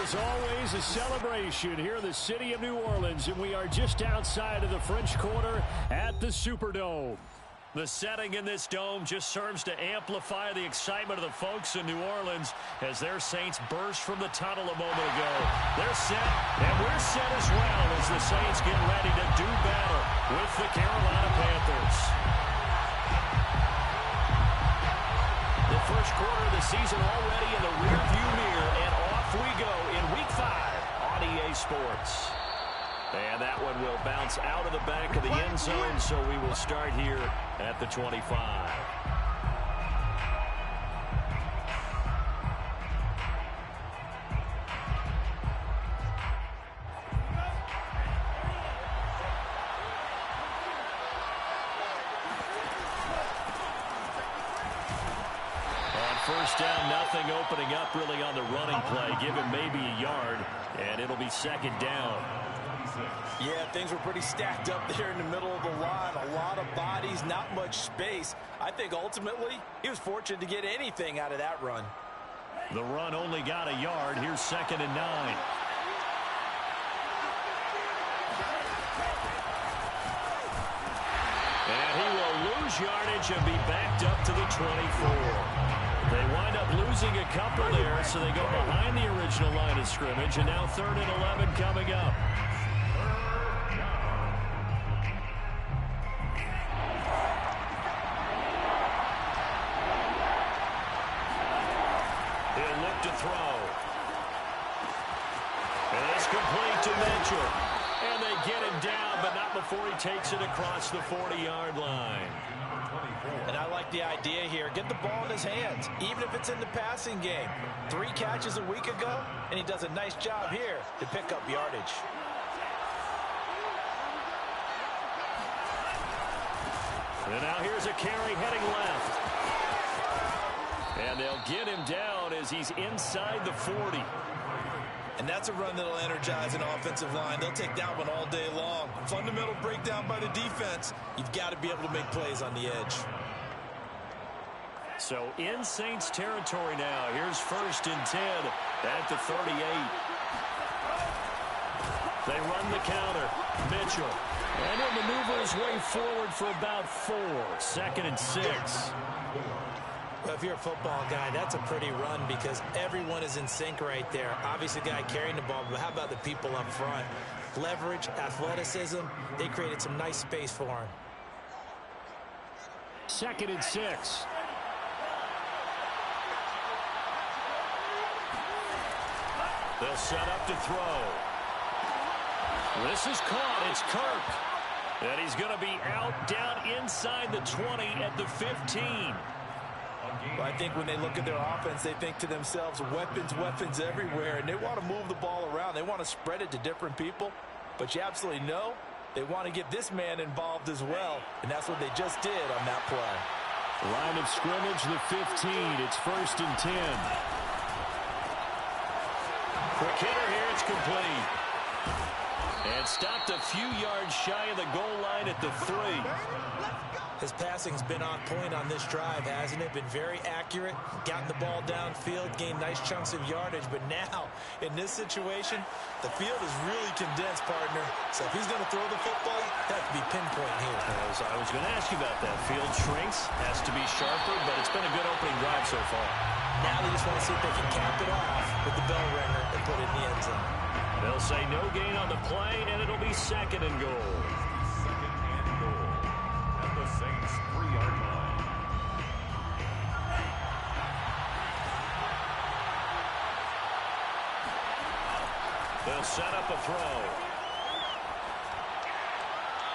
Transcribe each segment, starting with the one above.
As always, a celebration here in the city of New Orleans, and we are just outside of the French Quarter at the Superdome. The setting in this dome just serves to amplify the excitement of the folks in New Orleans as their Saints burst from the tunnel a moment ago. They're set, and we're set as well as the Saints get ready to do battle with the Carolina Panthers. The first quarter of the season already in the rearview mirror, and off we go in Week 5 on EA Sports. And that one will bounce out of the back of the end zone, so we will start here at the 25. First down, nothing opening up really on the running play. Give him maybe a yard, and it'll be second down. Yeah, things were pretty stacked up there in the middle of the line. A lot of bodies, not much space. I think ultimately he was fortunate to get anything out of that run. The run only got a yard. Here's 2nd and 9. And he will lose yardage and be backed up to the 24. They wind up losing a couple there, so they go behind the original line of scrimmage, and now 3rd and 11 coming up. He'll look to throw. And it's complete to Mitchell. And they get him down, but not before he takes it across the 40-yard line. And I like the idea here. Get the ball in his hands, even if it's in the passing game. 3 catches a week ago, and he does a nice job here to pick up yardage. And now here's a carry heading left. And they'll get him down as he's inside the 40. And that's a run that'll energize an offensive line. They'll take that one all day long. Fundamental breakdown by the defense. You've got to be able to make plays on the edge. So in Saints territory now. Here's 1st and 10 at the 38. They run the counter. Mitchell. And he'll maneuver his way forward for about 4. 2nd and 6. Well, if you're a football guy, that's a pretty run because everyone is in sync right there. Obviously, the guy carrying the ball, but how about the people up front? Leverage, athleticism, they created some nice space for him. 2nd and 6. They'll set up to throw. This is caught. It's Kirk. And he's going to be out down inside the 20 at the 15. Well, I think when they look at their offense, they think to themselves, weapons everywhere, and they want to move the ball around. They want to spread it to different people, but you absolutely know they want to get this man involved as well, and that's what they just did on that play. Line of scrimmage, the 15. It's 1st and 10. Quick hitter here. It's complete. And stopped a few yards shy of the goal line at the 3. His passing's been on point on this drive, hasn't it? Been very accurate, gotten the ball downfield, gained nice chunks of yardage. But now, in this situation, the field is really condensed, partner. So if he's going to throw the football, that could be pinpoint here. I was going to ask you about that. Field shrinks, has to be sharper, but it's been a good opening drive so far. Now they just want to see if they can cap it off with the bell ringer and put it in the end zone. They'll say no gain on the play, and it'll be 2nd and goal. Saints 3-yard line. They'll set up a throw.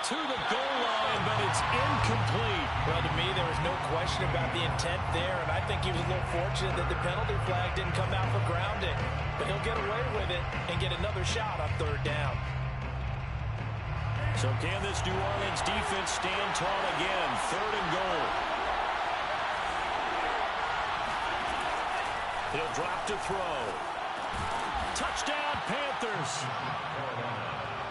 To the goal line, but it's incomplete. Well, to me, there was no question about the intent there, and I think he was a little fortunate that the penalty flag didn't come out for grounding. But he'll get away with it and get another shot on 3rd down. So can this New Orleans defense stand tall again? 3rd and goal. He'll drop to throw. Touchdown, Panthers.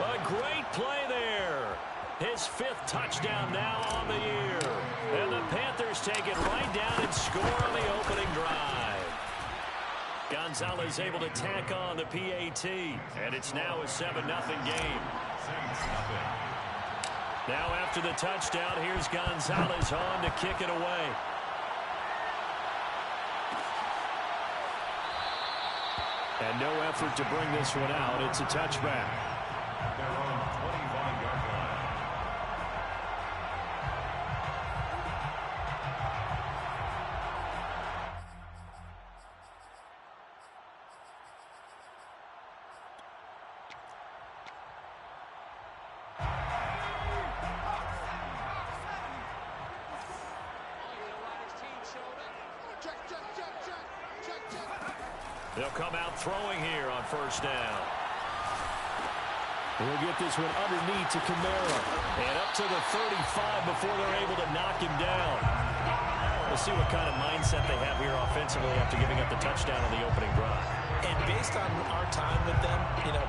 A great play there. His 5th touchdown now on the year. And the Panthers take it right down and score on the opening drive. Gonzalez able to tack on the PAT, and it's now a 7-0 game. 7-0. Now after the touchdown, here's Gonzalez on to kick it away. And no effort to bring this one out. It's a touchback. They're on 25-yard line. They'll come out throwing here on first down. We'll get this one underneath to Kamara. And up to the 35 before they're able to knock him down. We'll see what kind of mindset they have here offensively after giving up the touchdown on the opening drive. And based on our time with them,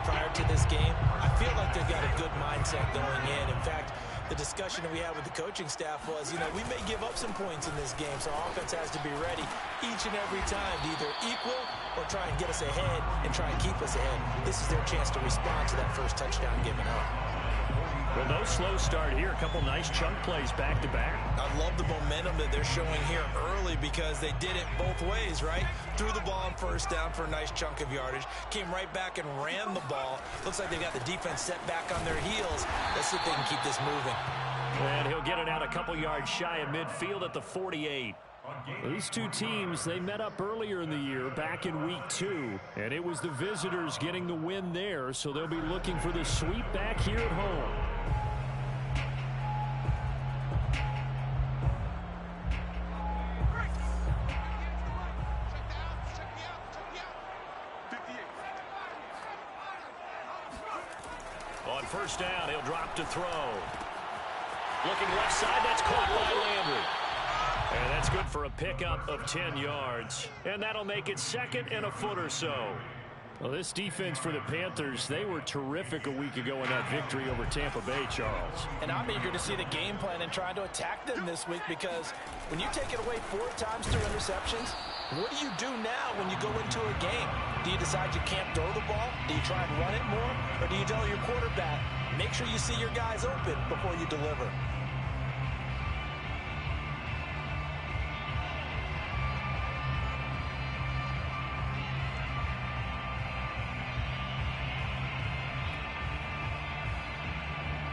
prior to this game, I feel like they've got a good mindset going in. In fact, the discussion that we had with the coaching staff was, we may give up some points in this game, so our offense has to be ready each and every time to either equal or try and get us ahead and try and keep us ahead. This is their chance to respond to that first touchdown given up. Well, no slow start here. A couple nice chunk plays back-to-back. I love the momentum that they're showing here early because they did it both ways, right? Threw the ball on first down for a nice chunk of yardage. Came right back and ran the ball. Looks like they've got the defense set back on their heels. Let's see if they can keep this moving. And he'll get it out a couple yards shy of midfield at the 48. These two teams, they met up earlier in the year back in week 2, and it was the visitors getting the win there, so they'll be looking for the sweep back here at home. On first down, he'll drop to throw. Looking left side, that's caught by Landry. And that's good for a pickup of 10 yards. And that'll make it 2nd and a foot or so. Well, this defense for the Panthers, they were terrific a week ago in that victory over Tampa Bay, Charles. And I'm eager to see the game plan and trying to attack them this week because when you take it away 4 times through interceptions, what do you do now when you go into a game? Do you decide you can't throw the ball? Do you try and run it more? Or do you tell your quarterback, make sure you see your guys open before you deliver?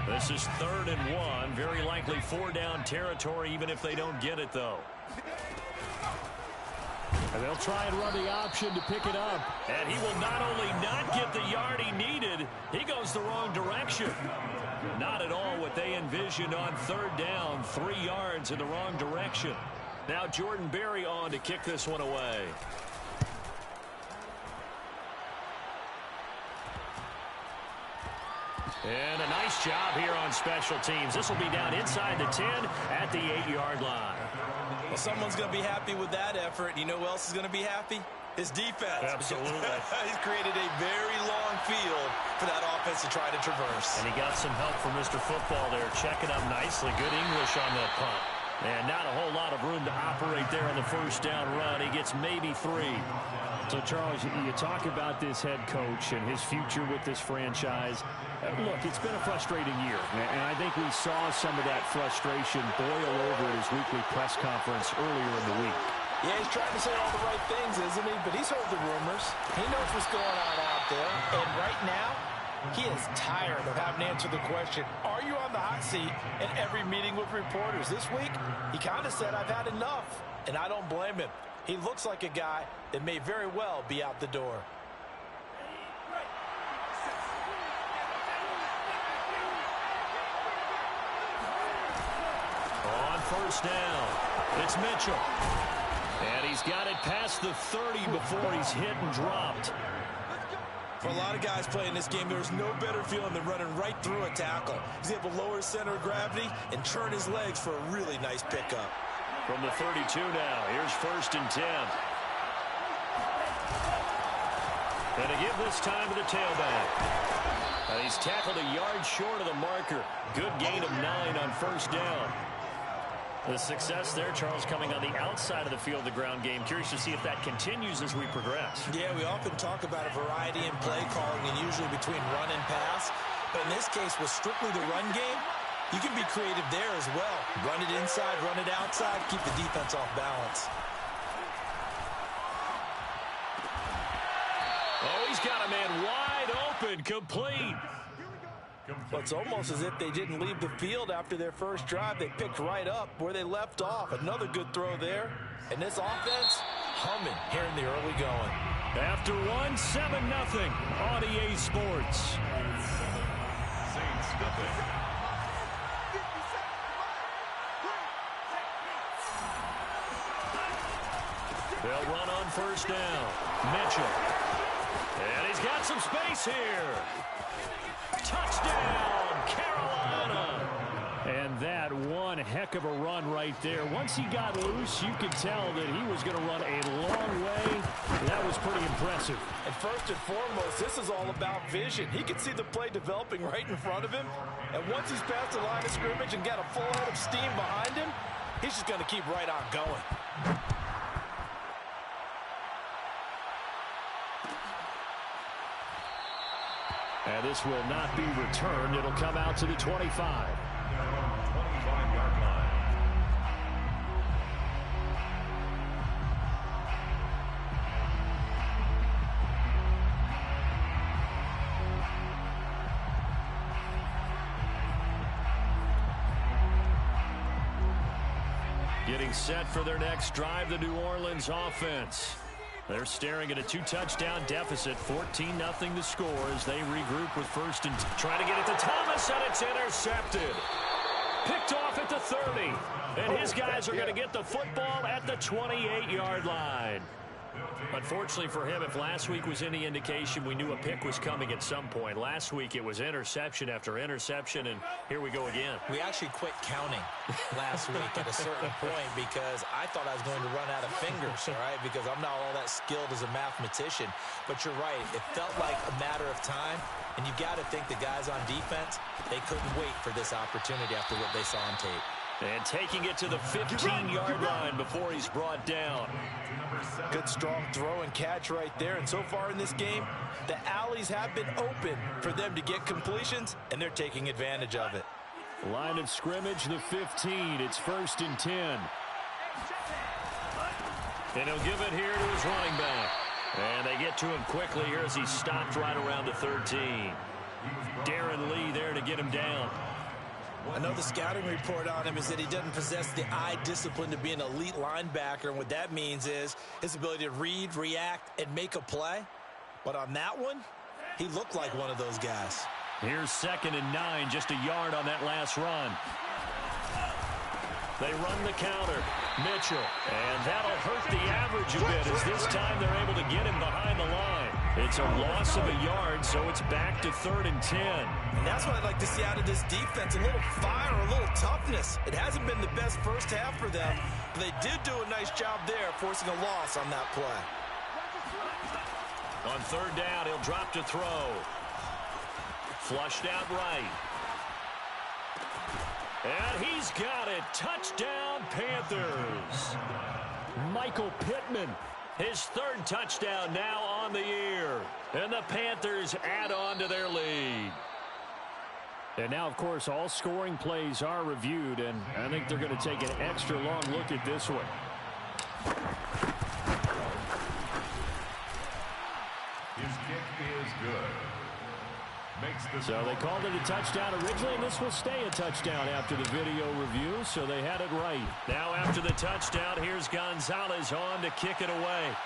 This is 3rd and 1. Very likely 4-down territory, even if they don't get it, though. And they'll try and run the option to pick it up. And he will not only not get the yard he needed, he goes the wrong direction. Not at all what they envisioned on 3rd down. 3 yards in the wrong direction. Now Jordan Berry on to kick this one away. And a nice job here on special teams. This will be down inside the 10 at the 8-yard line. Well, someone's going to be happy with that effort. You know who else is going to be happy? His defense. Absolutely. He's created a very long field for that offense to try to traverse. And he got some help from Mr. Football there, checking up nicely. Good English on that punt. And not a whole lot of room to operate there on the first down run. He gets maybe 3. So, Charles, you talk about this head coach and his future with this franchise. Look, it's been a frustrating year, and I think we saw some of that frustration boil over at his weekly press conference earlier in the week. Yeah, he's trying to say all the right things, isn't he? But he's heard the rumors. He knows what's going on out there. And right now, he is tired of having to answer the question, are you on the hot seat in every meeting with reporters? This week, he kind of said, I've had enough. And I don't blame him. He looks like a guy that may very well be out the door. On first down, it's Mitchell. And he's got it past the 30 before he's hit and dropped. For a lot of guys playing this game, there's no better feeling than running right through a tackle. He's able to lower his center of gravity and turn his legs for a really nice pickup. From the 32 now, here's 1st and 10. And to give this time to the tailback. And he's tackled a yard short of the marker. Good gain of 9 on first down. The success there, Charles, coming on the outside of the field, the ground game. Curious to see if that continues as we progress. Yeah, we often talk about a variety in play calling and usually between run and pass. But in this case, with strictly the run game, you can be creative there as well. Run it inside, run it outside, keep the defense off balance. Oh, he's got a man wide open, complete. Well, it's almost as if they didn't leave the field after their first drive. They picked right up where they left off. Another good throw there. And this offense, humming here in the early going. After one, 7-0 on EA Sports. Saints nothing. They'll run on first down. Mitchell. And he's got some space here. Touchdown, Carolina. And that one heck of a run right there. Once he got loose, you could tell that he was going to run a long way. That was pretty impressive. And first and foremost, this is all about vision. He can see the play developing right in front of him. And once he's past the line of scrimmage and got a full head of steam behind him, he's just going to keep right on going. And this will not be returned. It'll come out to the 25. 25-yard line. Getting set for their next drive, the New Orleans offense. They're staring at a 2-touchdown deficit, 14-0 the score as they regroup with first and trying to get it to Thomas, and it's intercepted. Picked off at the 30, and his guys are going to get the football at the 28-yard line. Unfortunately for him, if last week was any indication, we knew a pick was coming at some point. Last week it was interception after interception, and here we go again. We actually quit counting last week at a certain point because I thought I was going to run out of fingers, all right, because I'm not all that skilled as a mathematician. But you're right. It felt like a matter of time, and you got to think the guys on defense, they couldn't wait for this opportunity after what they saw on tape. And taking it to the 15-yard line before he's brought down. Good strong throw and catch right there. And so far in this game, the alleys have been open for them to get completions, and they're taking advantage of it. Line of scrimmage, the 15. It's 1st and 10. And he'll give it here to his running back. And they get to him quickly here as he stopped right around the 13. Darren Lee there to get him down. I know the scouting report on him is that he doesn't possess the eye discipline to be an elite linebacker, and what that means is his ability to read, react, and make a play. But on that one, he looked like one of those guys. Here's 2nd and 9, just a yard on that last run. They run the counter. Mitchell, and that'll hurt the average a bit as this time they're able to get him behind the line. It's a loss of a yard, so it's back to 3rd and 10. And that's what I'd like to see out of this defense, a little fire, a little toughness. It hasn't been the best first half for them, but they did do a nice job there forcing a loss on that play. On 3rd down, he'll drop to throw. Flushed out right. And he's got it. Touchdown, Panthers. Michael Pittman, his 3rd touchdown now on the year. And the Panthers add on to their lead. And now, of course, all scoring plays are reviewed, and I think they're going to take an extra long look at this one. His kick is good. Makes the So they called it a touchdown originally, and this will stay a touchdown after the video review, so they had it right. Now after the touchdown, here's Gonzalez on to kick it away.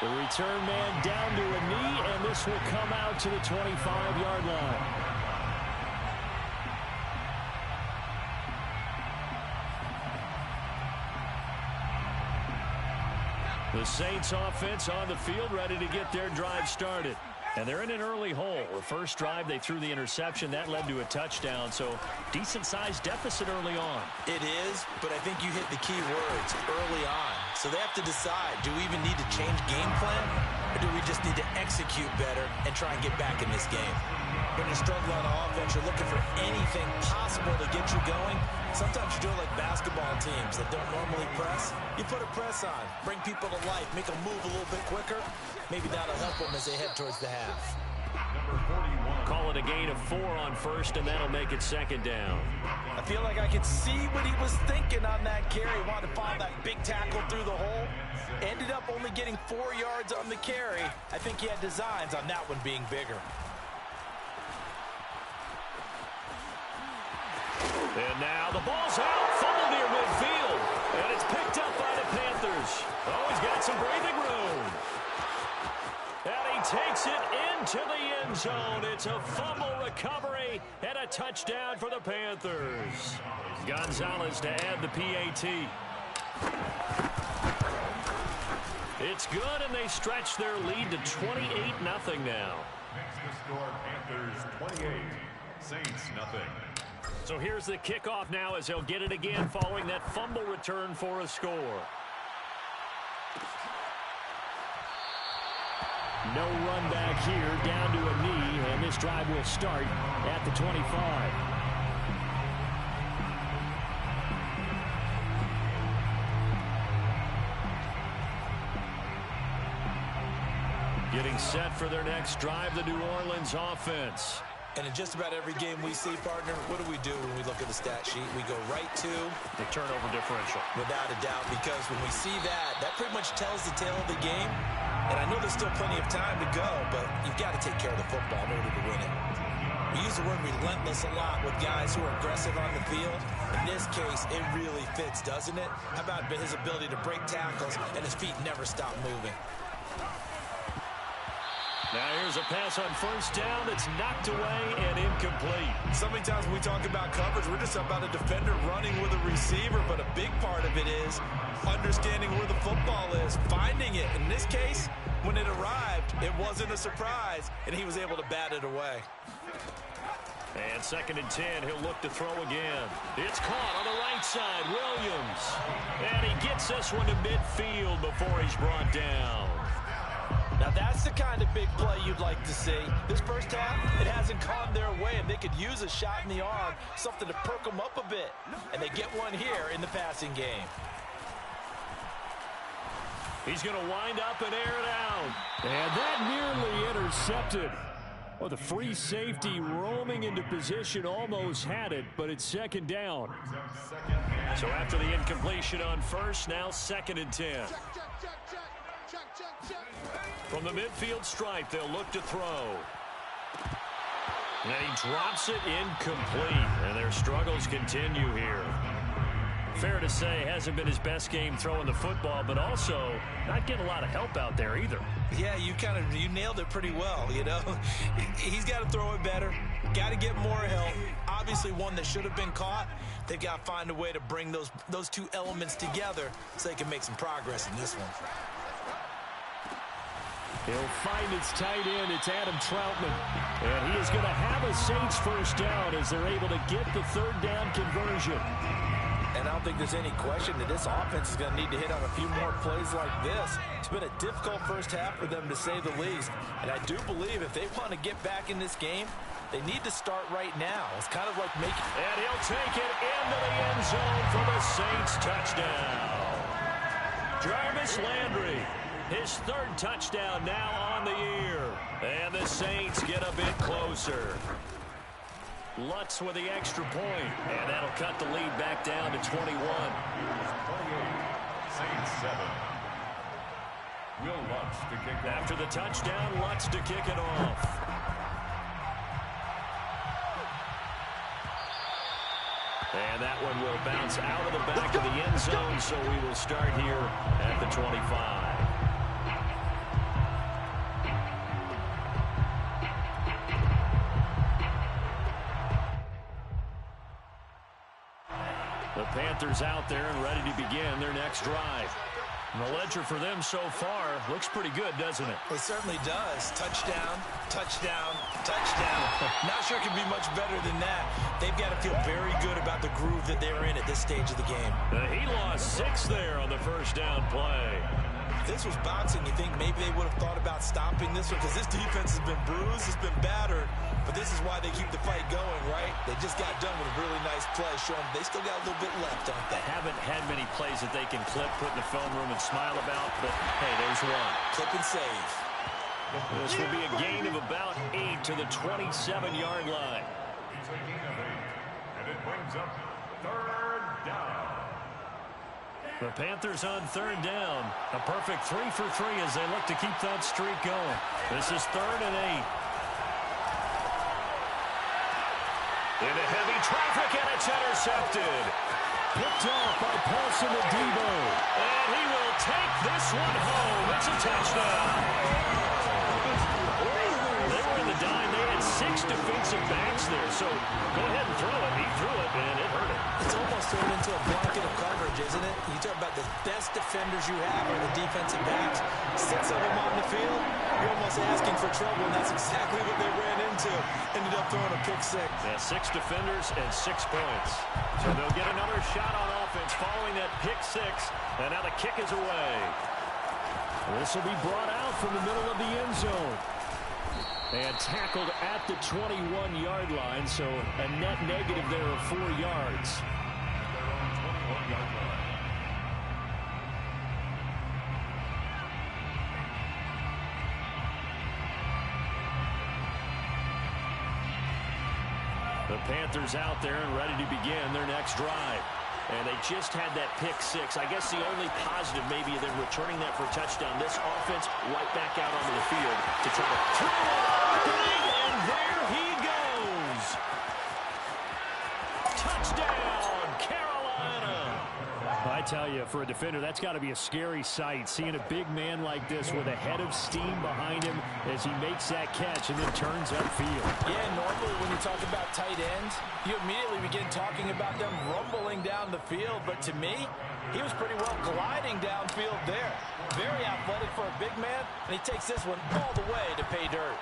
The return man down to a knee, and this will come out to the 25-yard line. The Saints offense on the field ready to get their drive started. And they're in an early hole. The first drive, they threw the interception. That led to a touchdown, so decent-sized deficit early on. It is, but I think you hit the key words, early on. So they have to decide, do we even need to change game plan, or do we just need to execute better and try and get back in this game? when you struggle on offense, you're looking for anything possible to get you going. Sometimes you do it like basketball teams that don't normally press. You put a press on, bring people to life, make them move a little bit quicker. Maybe that'll help them as they head towards the half. Call it a gain of 4 on first, and that'll make it second down. I feel like I could see what he was thinking on that carry. He wanted to follow that big tackle through the hole. Ended up only getting 4 yards on the carry. I think he had designs on that one being bigger. And now the ball's out, fumble near midfield, and it's picked up by the Panthers. Oh, he's got some breathing room. And he takes it into the end zone. It's a fumble recovery and a touchdown for the Panthers. Gonzalez to add the PAT. It's good, and they stretch their lead to 28-0 now. Makes the score Panthers 28, Saints nothing. So here's the kickoff now as they'll get it again following that fumble return for a score. No run back here, down to a knee, and this drive will start at the 25. Getting set for their next drive, the New Orleans offense. And in just about every game we see, partner, what do we do when we look at the stat sheet? We go right to the turnover differential. Without a doubt, because when we see that, that pretty much tells the tale of the game. And I know there's still plenty of time to go, but you've got to take care of the football in order to win it. We use the word relentless a lot with guys who are aggressive on the field. In this case, it really fits, doesn't it? How about his ability to break tackles and his feet never stop moving? Now here's a pass on first down that's knocked away and incomplete. So many times when we talk about coverage, we're just about a defender running with a receiver, but a big part of it is understanding where the football is, finding it. In this case, when it arrived, it wasn't a surprise, and he was able to bat it away. And 2nd and 10, he'll look to throw again. It's caught on the right side, Williams. And he gets this one to midfield before he's brought down. Now that's the kind of big play you'd like to see. This first half, it hasn't gone their way, and they could use a shot in the arm, something to perk them up a bit. And they get one here in the passing game. He's going to wind up and air it out. And that nearly intercepted. Well, the free safety roaming into position almost had it, but it's 2nd down. So after the incompletion on first, now 2nd and 10. From the midfield stripe, they'll look to throw. And he drops it incomplete, and their struggles continue here. Fair to say, hasn't been his best game throwing the football, but also not getting a lot of help out there either. Yeah, you nailed it pretty well, you know. He's got to throw it better, got to get more help. Obviously one that should have been caught. They've got to find a way to bring those two elements together so they can make some progress in this one. He'll find its tight end. It's Adam Troutman. And he is going to have a Saints first down as they're able to get the 3rd down conversion. And I don't think there's any question that this offense is going to need to hit on a few more plays like this. It's been a difficult first half for them, to say the least. And I do believe if they want to get back in this game, they need to start right now. It's kind of like making... And he'll take it into the end zone for the Saints touchdown. Jarvis Landry, his 3rd touchdown now on the year. And the Saints get a bit closer. Lutz with the extra point, and that'll cut the lead back down to 21. 28, Saints 7. Will Lutz to kick off. After the touchdown, Lutz to kick it off. And that one will bounce out of the back of the end zone, so we will start here at the 25. The Panthers out there and ready to begin their next drive. And the ledger for them so far looks pretty good, doesn't it? It certainly does. Touchdown, touchdown, touchdown. Not sure it can be much better than that. They've got to feel very good about the groove that they're in at this stage of the game. He lost 6 there on the first down play. this was boxing, you think maybe they would have thought about stopping this one, because this defense has been bruised, it's been battered, but this is why they keep the fight going, right? They just got done with a really nice play, showing they still got a little bit left, don't they? Haven't had many plays that they can clip, put in the film room and smile about, but hey, there's one. Clip and save. This will be a gain of about 8 to the 27-yard line. It's a gain of 8, and it brings up third down. The Panthers on third down. A perfect 3 for 3 as they look to keep that streak going. This is 3rd and 8. Into heavy traffic, and it's intercepted. Picked off by Paulson Adebo. And he will take this one home. It's a touchdown. They were in the dime. They had 6 defensive backs there. So go ahead and throw it. He threw it, and it hurt him. It's almost turned into a blanket of coverage, isn't it? You talk about the best defenders you have are the defensive backs. 6 of them on the field, you're almost asking for trouble, and that's exactly what they ran into. Ended up throwing a pick 6. Yeah, 6 defenders and 6 points. So they'll get another shot on offense following that pick 6, and now the kick is away. This will be brought out from the middle of the end zone. And tackled at the 21-yard line, so a net negative there of 4 yards. The Panthers out there and ready to begin their next drive. And they just had that pick 6. I guess the only positive maybe of them returning that for a touchdown. This offense right back out onto the field to try to throw it. And there he goes. Touchdown, Carolina. I tell you, for a defender, that's got to be a scary sight, seeing a big man like this with a head of steam behind him as he makes that catch and then turns upfield. Yeah, normally when you talk about tight ends, you immediately begin talking about them rumbling down the field. But to me, he was pretty well gliding downfield there. Very athletic for a big man, and he takes this one all the way to pay dirt.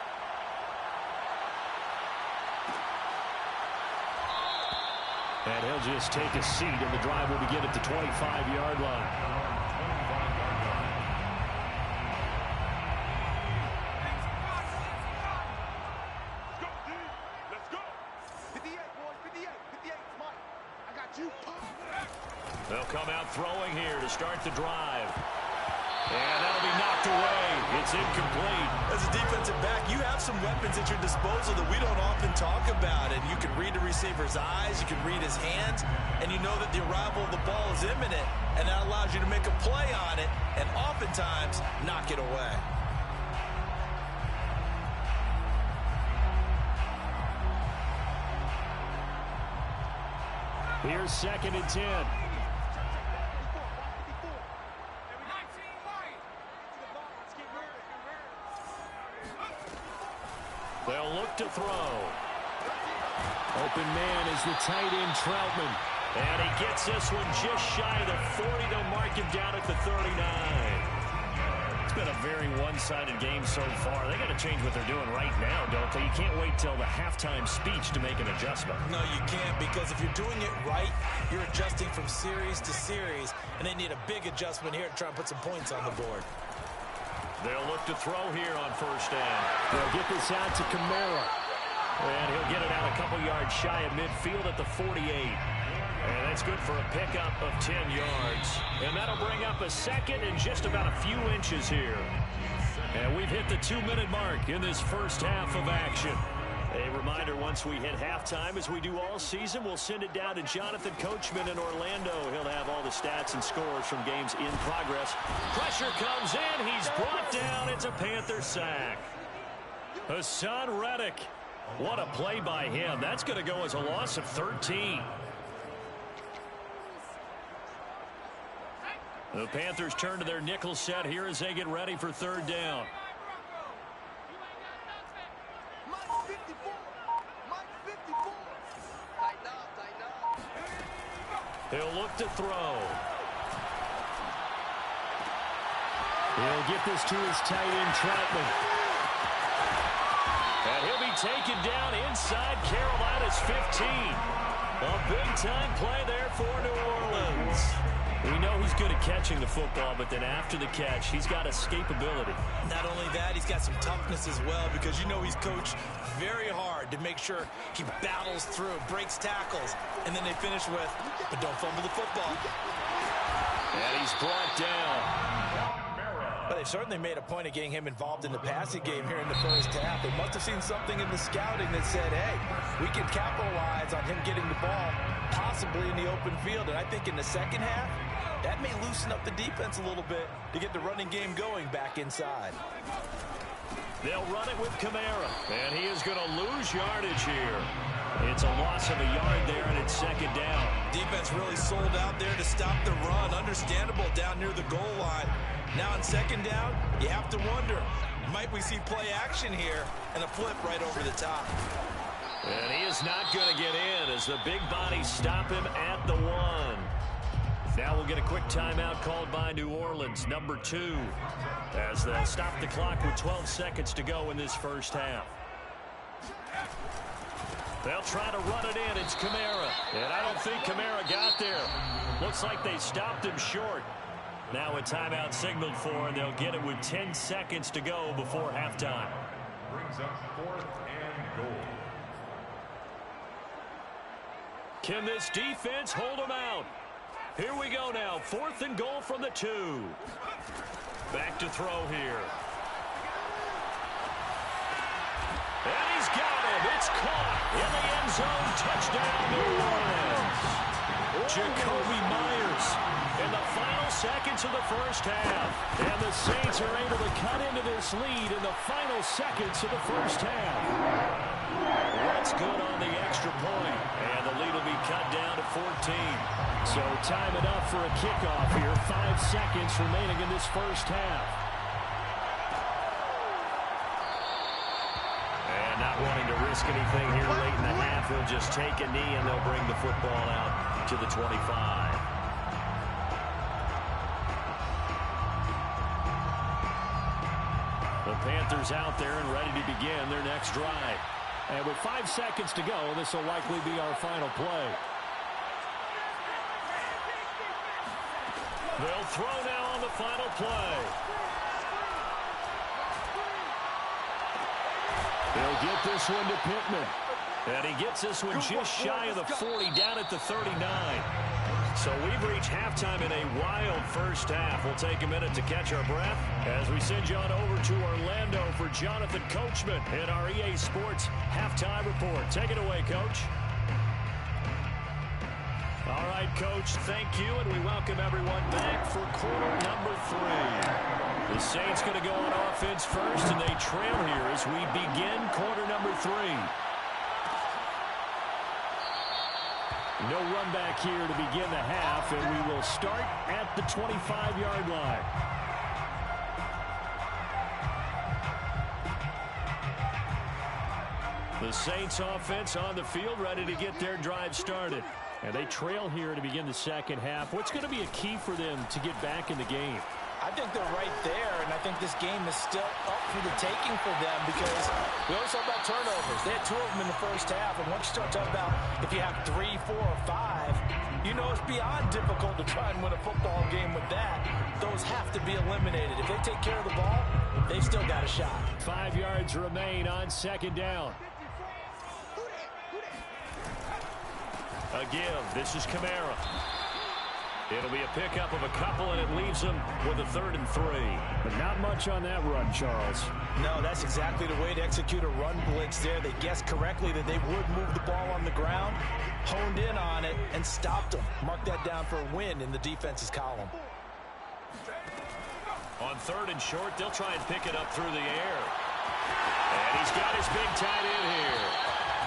And he'll just take a seat, and the drive will begin at the 25-yard line. Let's go. 58, boys, 58. 58, Mike. I got you. They'll come out throwing here to start the drive. And that'll be knocked away. It's incomplete. As a defensive back, you have some weapons at your disposal that we don't often talk about. And you can read the receiver's eyes, you can read his hands, and you know that the arrival of the ball is imminent. And that allows you to make a play on it and oftentimes knock it away. Here's 2nd and 10. They'll look to throw. Open man is the tight end, Troutman. And he gets this one just shy of the 40. They'll mark him down at the 39. It's been a very one-sided game so far. They got to change what they're doing right now, don't they? You can't wait till the halftime speech to make an adjustment. No, you can't, because if you're doing it right, you're adjusting from series to series, and they need a big adjustment here to try and put some points on the board. They'll look to throw here on 1st down. They'll get this out to Kamara. And he'll get it out a couple yards shy of midfield at the 48. And that's good for a pickup of 10 yards. And that'll bring up a 2nd and just about a few inches here. And we've hit the 2-minute mark in this first half of action. A reminder, once we hit halftime, as we do all season, we'll send it down to Jonathan Coachman in Orlando. He'll have all the stats and scores from games in progress. Pressure comes in. He's brought down. It's a Panther sack. Hassan Reddick. What a play by him. That's going to go as a loss of 13. The Panthers turn to their nickel set here as they get ready for 3rd down. He'll look to throw. He'll get this to his tight end, Troutman. And he'll be taken down inside Carolina's 15. A big-time play there for New Orleans. We know he's good at catching the football, but then after the catch, he's got escapability. Not only that, he's got some toughness as well, because you know he's coached very hard to make sure he battles through, breaks tackles, and then they finish with, but don't fumble the football. And he's brought down. But they've certainly made a point of getting him involved in the passing game here in the first half. They must have seen something in the scouting that said, hey, we can capitalize on him getting the ball, possibly in the open field. And I think in the second half, that may loosen up the defense a little bit to get the running game going back inside. They'll run it with Kamara, and he is going to lose yardage here. It's a loss of a yard there, and it's second down. Defense really sold out there to stop the run. Understandable down near the goal line. Now on second down, you have to wonder, might we see play action here and a flip right over the top? And he is not going to get in as the big bodies stop him at the 1. Now we'll get a quick timeout called by New Orleans, number 2, as they'll stop the clock with 12 seconds to go in this first half. They'll try to run it in. It's Kamara. And I don't think Kamara got there. Looks like they stopped him short. Now a timeout signaled for, and they'll get it with 10 seconds to go before halftime. Brings up 4th and goal. Can this defense hold them out? Here we go now. 4th and goal from the 2. Back to throw here. And he's got him. It's caught in the end zone. Touchdown, New Orleans. Jacoby Myers in the final seconds of the first half. And the Saints are able to cut into this lead in the final seconds of the first half. What's good on the extra point? And the lead will be cut down to 14. So time enough for a kickoff here. 5 seconds remaining in this first half. And not wanting to risk anything here late in the half, he'll just take a knee and they'll bring the football out to the 25. The Panthers out there and ready to begin their next drive. And with 5 seconds to go, this will likely be our final play. They'll throw now on the final play. He'll get this one to Pittman. And he gets this one just shy of the 40, down at the 39. So we've reached halftime in a wild first half. We'll take a minute to catch our breath as we send you on over to Orlando for Jonathan Coachman in our EA Sports Halftime Report. Take it away, Coach. All right, Coach, thank you, and we welcome everyone back for quarter number 3. The Saints going to go on offense first, and they trail here as we begin quarter number 3. No run back here to begin the half, and we will start at the 25-yard line. The Saints offense on the field, ready to get their drive started. And they trail here to begin the second half. What's going to be a key for them to get back in the game? I think they're right there, and I think this game is still up for the taking for them because we always talk about turnovers. They had 2 of them in the first half, and once you start talking about if you have 3, 4, or 5, you know it's beyond difficult to try and win a football game with that. Those have to be eliminated. If they take care of the ball, they've still got a shot. 5 yards remain on second down. A give. This is Kamara. It'll be a pickup of a couple, and it leaves them with a 3rd and 3. But not much on that run, Charles. No, that's exactly the way to execute a run blitz there. They guessed correctly that they would move the ball on the ground, honed in on it, and stopped them. Mark that down for a win in the defense's column. On 3rd and short, they'll try and pick it up through the air. And he's got his big tight end here.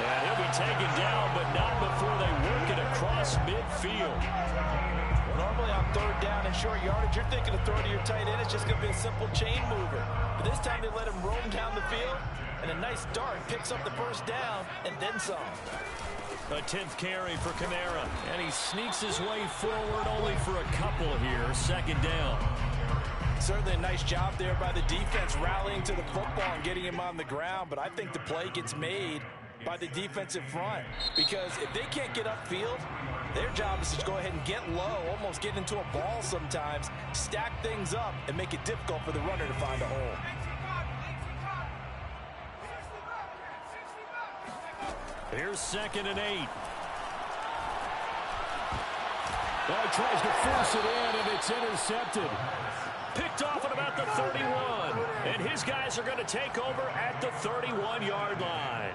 And he'll be taken down, but not before they work it across midfield. Normally on 3rd down and short yardage, you're thinking of throwing to your tight end. It's just going to be a simple chain mover. But this time they let him roam down the field, and a nice dart picks up the first down and then some. A 10th carry for Kamara, and he sneaks his way forward only for a couple here. 2nd down. Certainly a nice job there by the defense rallying to the football and getting him on the ground, but I think the play gets made by the defensive front, because if they can't get upfield, their job is to go ahead and get low, almost get into a ball sometimes, stack things up, and make it difficult for the runner to find a hole. Here's 2nd and 8. Oh, he tries to force it in, and it's intercepted. Picked off at about the 31. And his guys are going to take over at the 31-yard line.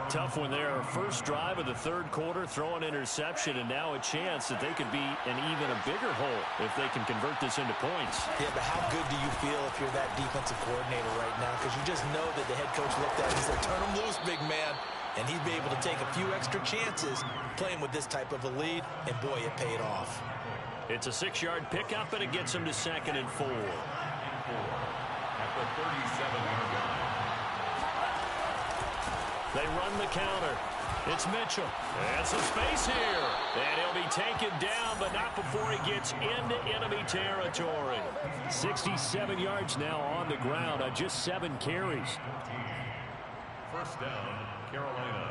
Tough one there. First drive of the third quarter, throw an interception, and now a chance that they could be in even a bigger hole if they can convert this into points. Yeah, but how good do you feel if you're that defensive coordinator right now? Because you just know that the head coach looked at it and said, turn him loose, big man. And he'd be able to take a few extra chances playing with this type of a lead, and boy, it paid off. It's a 6-yard pickup, and it gets him to 2nd and 4. At the 37-yard line. They run the counter. It's Mitchell. And some space here. And he'll be taken down, but not before he gets into enemy territory. 67 yards now on the ground on just 7 carries. First down, Carolina.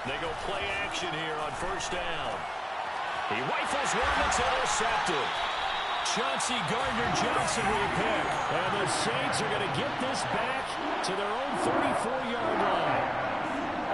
They go play action here on first down. He rifles one that's intercepted. Chauncey Gardner-Johnson with a pick. And the Saints are going to get this back to their own 34-yard line.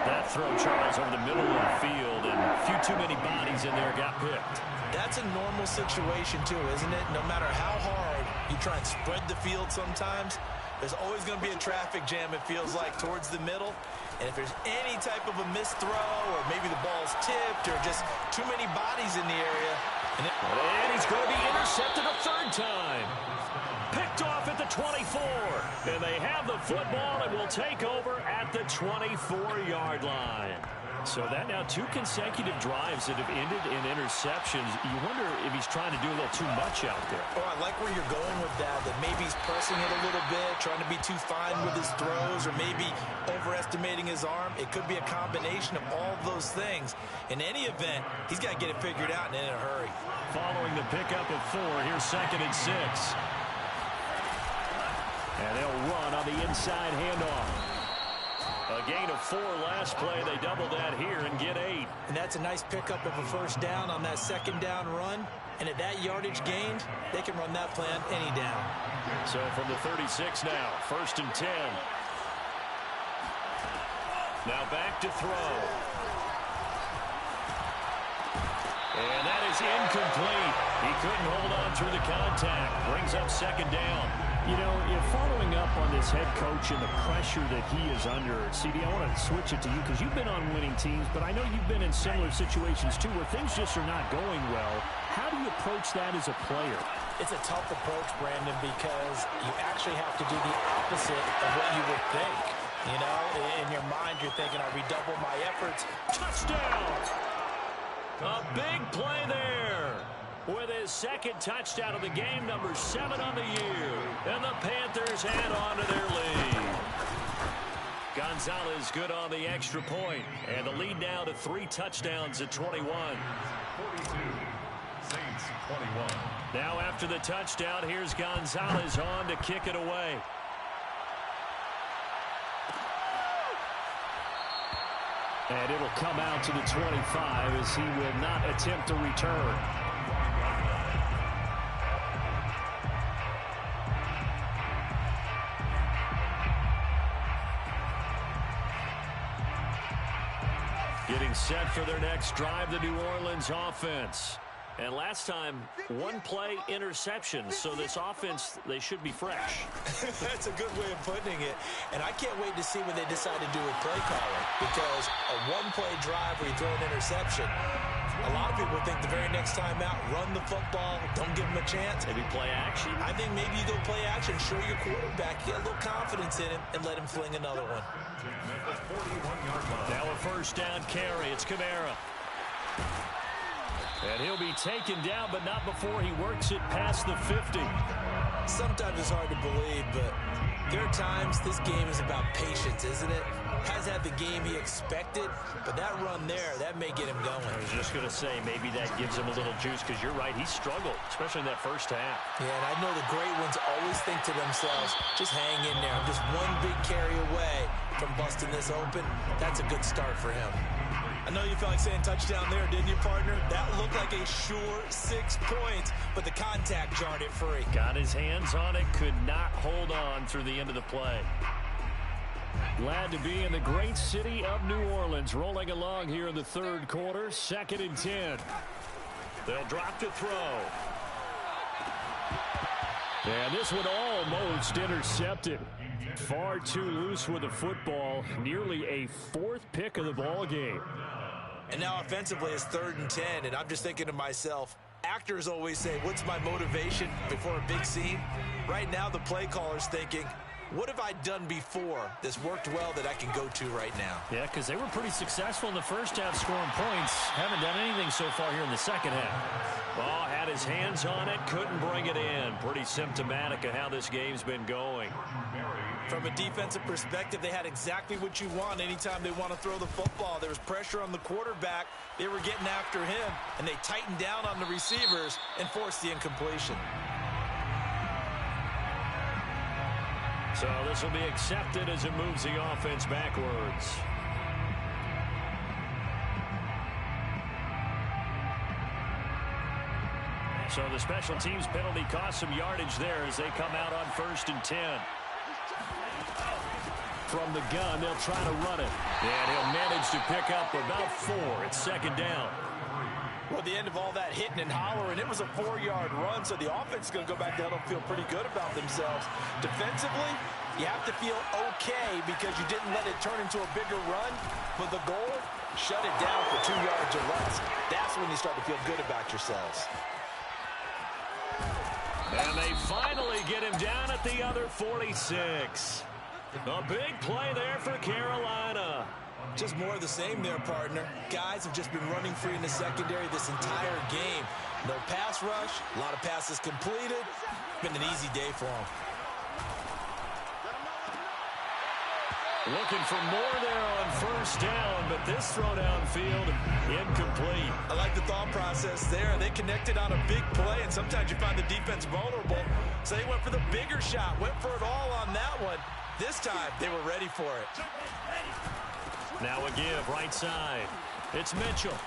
That throw, Charles, over the middle of the field, and a few too many bodies in there got picked. That's a normal situation, too, isn't it? No matter how hard you try and spread the field sometimes, there's always going to be a traffic jam, it feels like, towards the middle. And if there's any type of a missed throw, or maybe the ball's tipped, or just too many bodies in the area. And he's going to be intercepted a third time. Picked off at the 24. And they have the football and will take over at the 24-yard line. So that now 2 consecutive drives that have ended in interceptions. You wonder if he's trying to do a little too much out there. Oh, I like where you're going with that maybe he's pressing it a little bit, trying to be too fine with his throws, or maybe overestimating his arm. It could be a combination of all those things. In any event, he's got to get it figured out and in a hurry. Following the pickup of 4, here's 2nd and 6. And they'll run on the inside handoff. A gain of 4 last play. They double that here and get 8. And that's a nice pickup of a first down on that second down run. And at that yardage gained, they can run that plan any down. So from the 36 now, 1st and 10. Now back to throw. And that is incomplete. He couldn't hold on through the contact. Brings up 2nd down. You know, following up on this head coach and the pressure that he is under, CD, I want to switch it to you because you've been on winning teams, but I know you've been in similar situations too where things just are not going well. How do you approach that as a player? It's a tough approach, Brandon, because you actually have to do the opposite of what you would think. You know, in your mind, you're thinking, I redouble my efforts. Touchdown! A big play there. With his 2nd touchdown of the game, number 7 on the year. And the Panthers add on to their lead. Gonzalez good on the extra point. And the lead now to 3 touchdowns at 21. 42, Saints 21. Now after the touchdown, here's Gonzalez on to kick it away. And it'll come out to the 25 as he will not attempt a return. Getting set for their next drive, the New Orleans offense. And last time, 1 play interception. So this offense, they should be fresh. That's a good way of putting it. And I can't wait to see what they decide to do with play calling. Because a 1-play drive where you throw an interception, a lot of people think the very next time out, run the football, don't give them a chance. Maybe play action? I think maybe you go play action, show your quarterback, get a little confidence in him, and let him fling another one. Now a first down carry. It's Kamara. And he'll be taken down, but not before he works it past the 50. Sometimes it's hard to believe, but there are times this game is about patience, isn't it? Has had the game he expected, but that run there, that may get him going. I was just going to say, maybe that gives him a little juice, because you're right, he struggled, especially in that first half. Yeah, and I know the great ones always think to themselves, just hang in there. I'm just one big carry away from busting this open. That's a good start for him. I know you felt like saying touchdown there, didn't you, partner? That looked like a sure 6 points, but the contact jarred it free. Got his hands on it, could not hold on through the end of the play. Glad to be in the great city of New Orleans, rolling along here in the third quarter, 2nd and 10. They'll drop to throw. And this one almost intercepted. Far too loose with the football, nearly a 4th pick of the ball game. And now offensively it's 3rd and 10, and I'm just thinking to myself, actors always say, what's my motivation before a big scene? Right now the play caller's thinking, what have I done before that's worked well that I can go to right now? Yeah, because they were pretty successful in the first half scoring points. Haven't done anything so far here in the second half. Oh, had his hands on it, couldn't bring it in. Pretty symptomatic of how this game's been going. From a defensive perspective, they had exactly what you want anytime they want to throw the football. There was pressure on the quarterback. They were getting after him, and they tightened down on the receivers and forced the incompletion. So this will be accepted as it moves the offense backwards. So the special teams penalty cost some yardage there as they come out on 1st and 10. From the gun, they'll try to run it. And he'll manage to pick up about 4. It's 2nd down. Well, at the end of all that hitting and hollering, it was a 4-yard run, so the offense is going to go back to huddle and feel pretty good about themselves. Defensively, you have to feel okay because you didn't let it turn into a bigger run, but the goal, shut it down for 2 yards or less. That's when you start to feel good about yourselves. And they finally get him down at the other 46. A big play there for Carolina. Just more of the same there, partner. Guys have just been running free in the secondary this entire game. No pass rush, a lot of passes completed. Been an easy day for them. Looking for more there on 1st down, but this throw downfield incomplete. I like the thought process there. They connected on a big play, and sometimes you find the defense vulnerable. So they went for the bigger shot, went for it all on that one. This time, they were ready for it. Now a give right side. It's Mitchell.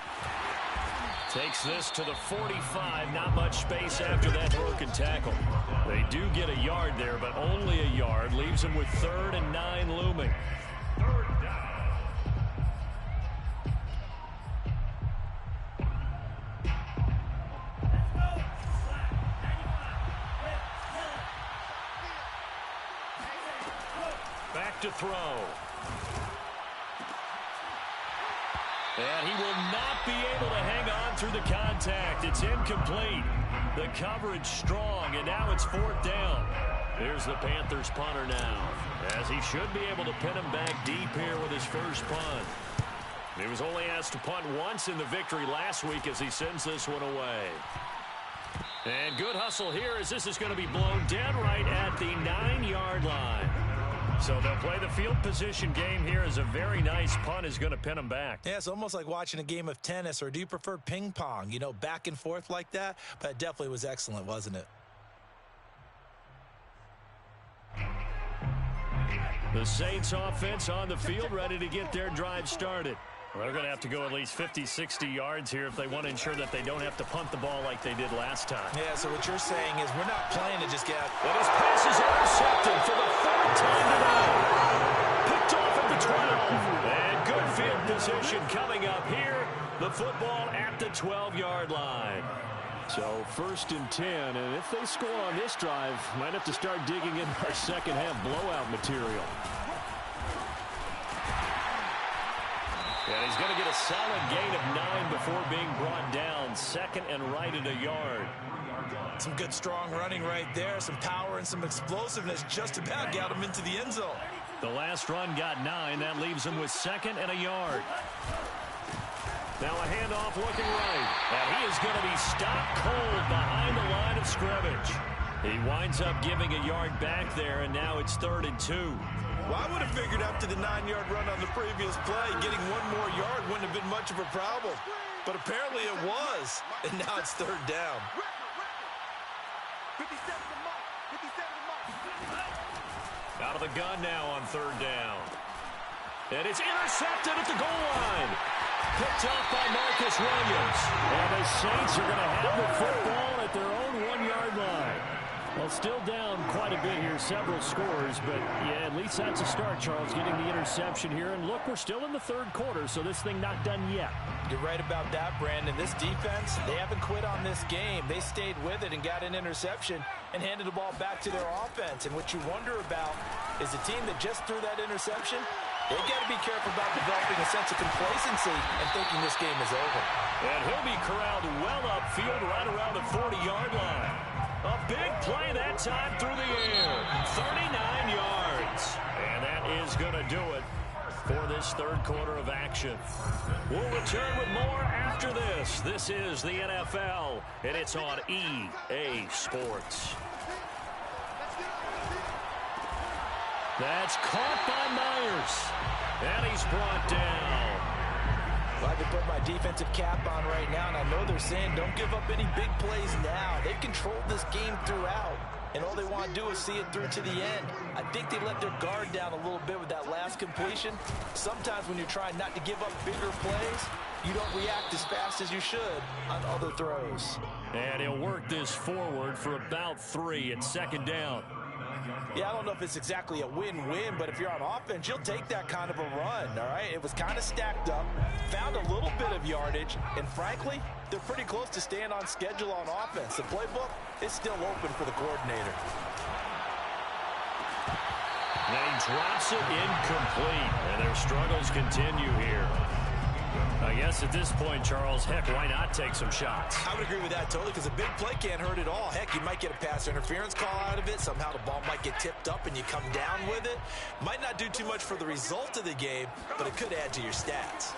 Takes this to the 45. Not much space after that broken tackle. They do get a yard there, but only a yard. Leaves them with 3rd and 9 looming. 3rd down. Back to throw. And he will not be able to hang on through the contact. It's incomplete. The coverage strong, and now it's 4th down. Here's the Panthers punter now, as he should be able to pin him back deep here with his first punt. He was only asked to punt once in the victory last week as he sends this one away. And good hustle here as this is going to be blown dead right at the 9-yard line. So they'll play the field position game here as a very nice punt is going to pin them back. Yeah, it's almost like watching a game of tennis, or do you prefer ping pong? You know, back and forth like that? But it definitely was excellent, wasn't it? The Saints offense on the field, ready to get their drive started. Well, they're going to have to go at least 50, 60 yards here if they want to ensure that they don't have to punt the ball like they did last time. Yeah, so what you're saying is we're not playing to just get out. But his pass is intercepted for the 3rd time tonight. Picked off at the 12. And good field position coming up here. The football at the 12-yard line. So 1st and 10, and if they score on this drive, might have to start digging in our second half blowout material. And he's going to get a solid gain of 9 before being brought down. 2nd and right at a yard. Some good strong running right there. Some power and some explosiveness just about got him into the end zone. The last run got 9. That leaves him with 2nd and a yard. Now a handoff looking right. And he is going to be stopped cold behind the line of scrimmage. He winds up giving a yard back there, and now it's 3rd and 2. Well, I would have figured after the 9-yard run on the previous play, getting one more yard wouldn't have been much of a problem. But apparently it was, and now it's 3rd down. 57 to Mike. 57 to Mike. Out of the gun now on 3rd down. And it's intercepted at the goal line. Picked off by Marcus Williams. And the Saints are going to have the football at their own 1-yard line. Well, still down quite a bit here, several scores, but yeah, at least that's a start, Charles, getting the interception here. And look, we're still in the 3rd quarter, so this thing not done yet. You're right about that, Brandon. This defense, they haven't quit on this game. They stayed with it and got an interception and handed the ball back to their offense. And what you wonder about is a team that just threw that interception, they've got to be careful about developing a sense of complacency and thinking this game is over. And he'll be corralled well upfield right around the 40-yard line. A big play that time through the air. 39 yards. And that is going to do it for this 3rd quarter of action. We'll return with more after this. This is the NFL, and it's on EA Sports. That's caught by Myers. And he's brought down. Well, I can put my defensive cap on right now, and I know they're saying don't give up any big plays now. They've controlled this game throughout, and all they want to do is see it through to the end. I think they let their guard down a little bit with that last completion. Sometimes when you're trying not to give up bigger plays, you don't react as fast as you should on other throws. And he'll work this forward for about 3 at 2nd down. Yeah, I don't know if it's exactly a win-win, but if you're on offense, you'll take that kind of a run, all right? It was kind of stacked up, found a little bit of yardage, and frankly, they're pretty close to staying on schedule on offense. The playbook is still open for the coordinator. And he drops it incomplete, and their struggles continue here. I guess at this point, Charles, heck, why not take some shots? I would agree with that totally, because a big play can't hurt at all. Heck, you might get a pass interference call out of it. Somehow the ball might get tipped up and you come down with it. Might not do too much for the result of the game, but it could add to your stats.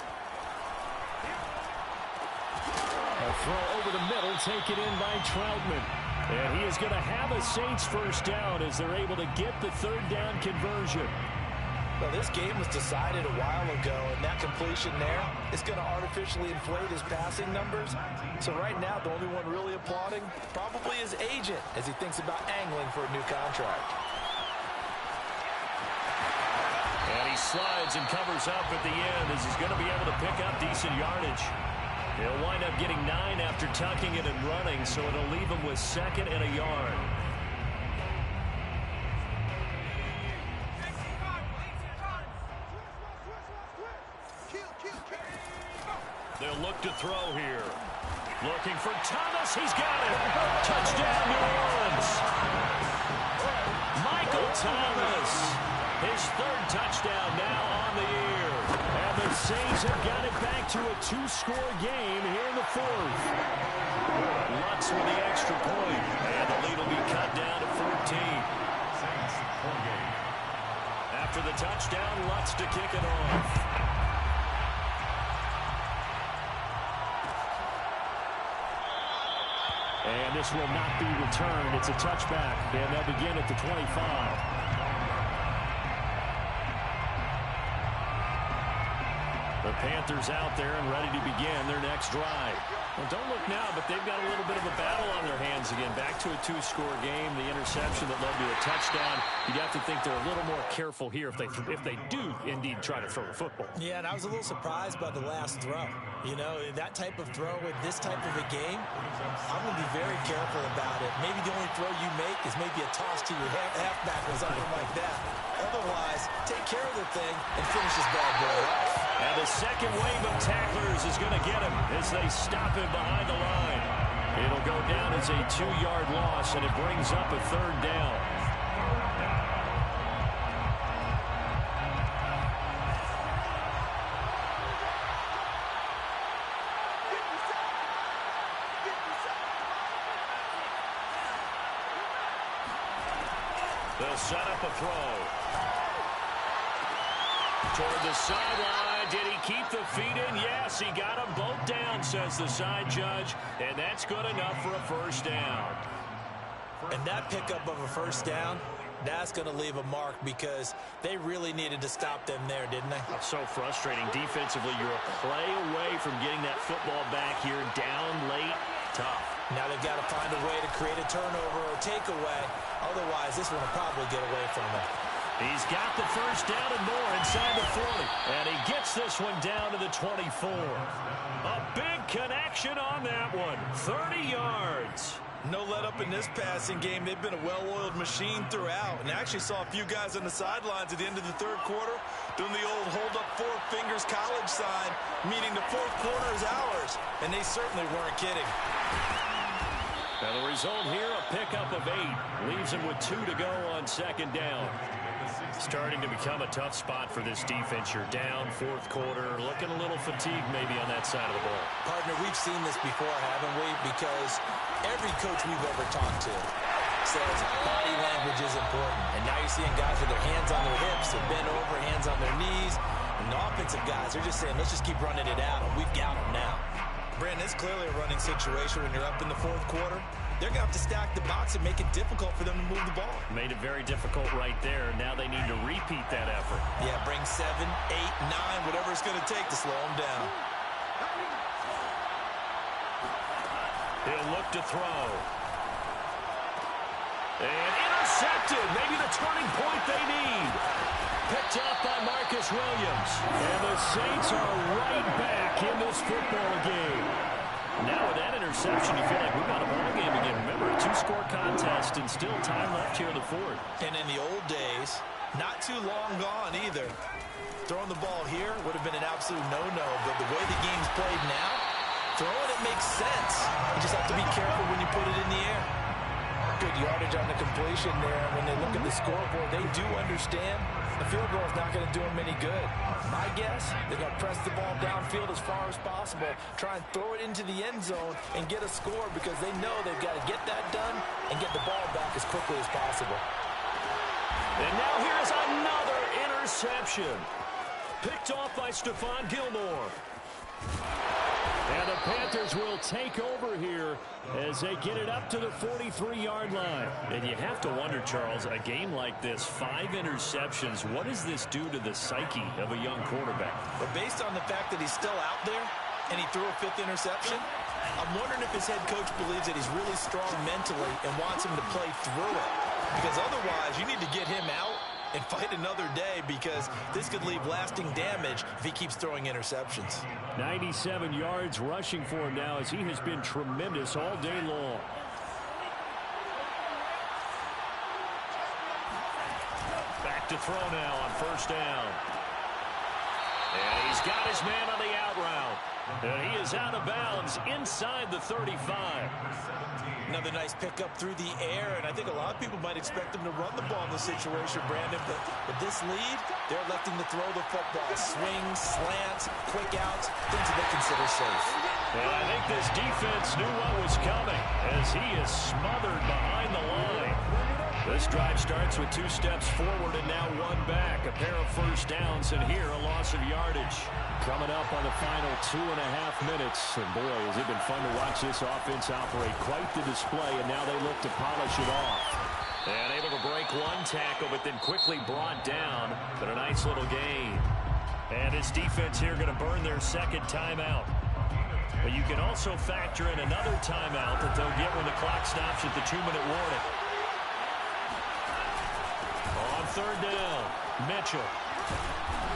A throw over the middle, taken in by Troutman. And he is going to have a Saints 1st down as they're able to get the 3rd down conversion. Well, this game was decided a while ago, and that completion there is going to artificially inflate his passing numbers. So right now, the only one really applauding probably his agent as he thinks about angling for a new contract. And he slides and covers up at the end as he's going to be able to pick up decent yardage. He'll wind up getting 9 after tucking it and running, so it'll leave him with 2nd and a yard. They'll look to throw here. Looking for Thomas. He's got it. Touchdown, New Orleans. Michael Thomas. His 3rd touchdown now on the year. And the Saints have got it back to a 2-score game here in the 4th. Lutz with the extra point. And the lead will be cut down to 14. After the touchdown, Lutz to kick it off. And this will not be returned. It's a touchback, and they'll begin at the 25. The Panthers out there and ready to begin their next drive. Well, don't look now, but they've got a little bit of a battle on their hands again. Back to a 2-score game. The interception that led to a touchdown. You'd have to think they're a little more careful here if they do indeed try to throw the football. Yeah, and I was a little surprised by the last throw. You know, that type of throw in this type of a game, I'm going to be very careful about it. Maybe the only throw you make is maybe a toss to your halfback or something like that. Otherwise, take care of the thing and finish this bad boy off. And the second wave of tacklers is going to get him as they stop him behind the line. It'll go down as a 2-yard loss, and it brings up a 3rd down. They'll set up a throw. Toward the sideline, did he keep the feet in? Yes, he got them both down, says the side judge, and that's good enough for a first down. And that pickup of a first down, that's going to leave a mark because they really needed to stop them there, didn't they? So frustrating. Defensively, you're a play away from getting that football back here, down late, tough. Now they've got to find a way to create a turnover or takeaway. Otherwise, this one will probably get away from them. He's got the first down and more inside the 40. And he gets this one down to the 24. A big connection on that one. 30 yards. No let up in this passing game. They've been a well-oiled machine throughout. And I actually saw a few guys on the sidelines at the end of the third quarter doing the old hold up four fingers college sign, meaning the fourth quarter is ours. And they certainly weren't kidding. Now the result here, a pickup of 8. Leaves him with 2 to go on second down. Starting to become a tough spot for this defense. You're down fourth quarter, looking a little fatigued maybe on that side of the ball. Partner, we've seen this before, haven't we? Because every coach we've ever talked to says body language is important. And now you're seeing guys with their hands on their hips, they're bent over, hands on their knees. And the offensive guys, they're just saying, let's just keep running it out, and we've got them now. Brandon, it's clearly a running situation when you're up in the fourth quarter. They're going to have to stack the box and make it difficult for them to move the ball. Made it very difficult right there. Now they need to repeat that effort. Yeah, bring 7, 8, 9, whatever it's going to take to slow them down. He'll look to throw. And intercepted. Maybe the turning point they need. Picked up by Marcus Williams. And the Saints are right back in this football game. Now with that interception, you feel like we've got a ball game again. Remember, a 2-score contest and still time left here in the fourth. And in the old days, not too long gone either. Throwing the ball here would have been an absolute no-no, but the way the game's played now, throwing it makes sense. You just have to be careful when you put it in the air. Good yardage on the completion there. When they look at the scoreboard, they do understand the field goal is not going to do them any good. My guess, they're going to press the ball downfield as far as possible, try and throw it into the end zone and get a score because they know they've got to get that done and get the ball back as quickly as possible. And now here's another interception. Picked off by Stephon Gilmore. And the Panthers will take over here as they get it up to the 43-yard line. And you have to wonder, Charles, a game like this, 5 interceptions, what does this do to the psyche of a young quarterback? But based on the fact that he's still out there and he threw a 5th interception, I'm wondering if his head coach believes that he's really strong mentally and wants him to play through it. Because otherwise, you need to get him out and fight another day because this could leave lasting damage if he keeps throwing interceptions. 97 yards rushing for him now as he has been tremendous all day long. Back to throw now on first down. And he's got his man on the out route. And he is out of bounds inside the 35. Another nice pickup through the air, and I think a lot of people might expect him to run the ball in this situation, Brandon, but with this lead, they're electing to throw the football. Swings, slants, quick outs, things that they consider safe. Well, I think this defense knew what was coming as he is smothered behind the line. This drive starts with 2 steps forward and now 1 back. A pair of first downs, and here a loss of yardage. Coming up on the final 2.5 minutes. And boy, has it been fun to watch this offense operate. Quite the display, and now they look to polish it off. And able to break 1 tackle, but then quickly brought down. But a nice little gain. And this defense here going to burn their second timeout. But you can also factor in another timeout that they'll get when the clock stops at the 2-minute warning. On third down, Mitchell.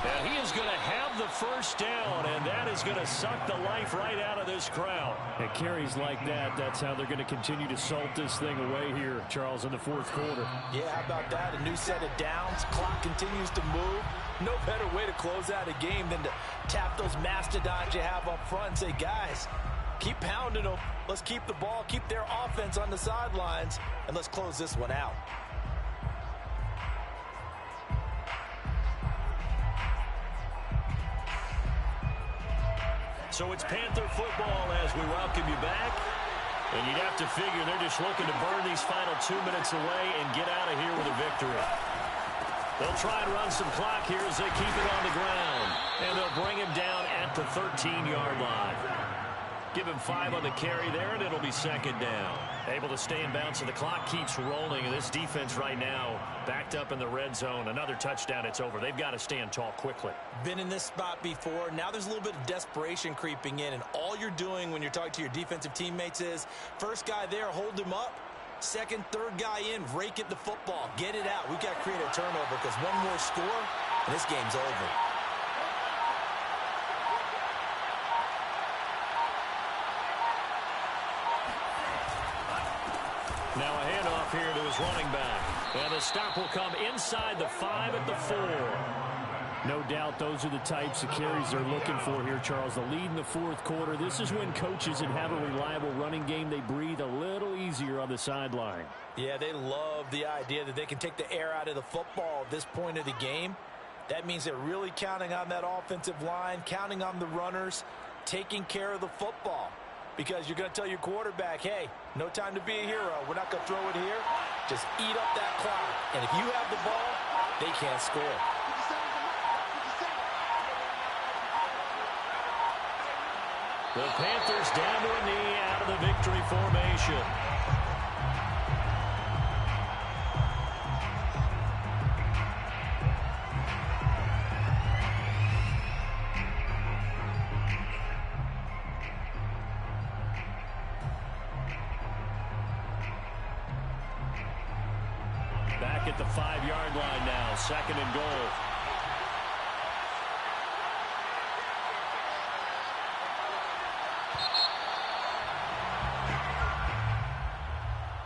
And he is going to have the first down, and that is going to suck the life right out of this crowd. At carries like that, that's how they're going to continue to salt this thing away here, Charles, in the fourth quarter. Yeah, how about that? A new set of downs. Clock continues to move. No better way to close out a game than to tap those mastodons you have up front and say, guys, keep pounding them. Let's keep the ball, keep their offense on the sidelines, and let's close this one out. So it's Panther football as we welcome you back. And you'd have to figure they're just looking to burn these final 2 minutes away and get out of here with a victory. They'll try and run some clock here as they keep it on the ground. And they'll bring him down at the 13-yard line. Give him 5 on the carry there, and it'll be second down. Able to stay in bounds, so the clock keeps rolling. And this defense right now backed up in the red zone. Another touchdown, it's over. They've got to stand tall quickly. Been in this spot before. Now there's a little bit of desperation creeping in. And all you're doing when you're talking to your defensive teammates is, first guy there, hold him up. Second, third guy in, rake at the football. Get it out. We've got to create a turnover because one more score, and this game's over. Now a handoff here to his running back. And the stop will come inside the 5 at the 4. No doubt those are the types of carries they're looking for here, Charles. The lead in the fourth quarter. This is when coaches that have a reliable running game, they breathe a little easier on the sideline. Yeah, they love the idea that they can take the air out of the football at this point of the game. That means they're really counting on that offensive line, counting on the runners, taking care of the football. Because you're going to tell your quarterback, hey, no time to be a hero. We're not going to throw it here. Just eat up that clock. And if you have the ball, they can't score. The Panthers down to a knee out of the victory formation. Back at the 5-yard line now, second and goal.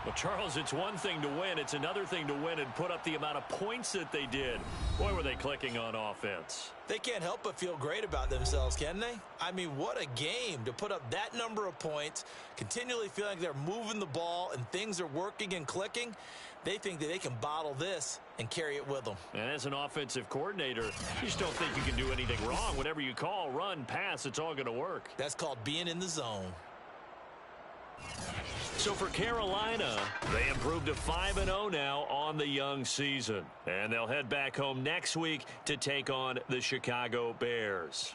Well, Charles, it's one thing to win. It's another thing to win and put up the amount of points that they did. Boy, were they clicking on offense. They can't help but feel great about themselves, can they? I mean, what a game to put up that number of points, continually feeling like they're moving the ball and things are working and clicking. They think that they can bottle this and carry it with them. And as an offensive coordinator, you just don't think you can do anything wrong. Whatever you call, run, pass, it's all going to work. That's called being in the zone. So for Carolina, they improved to 5-0 now on the young season. And they'll head back home next week to take on the Chicago Bears.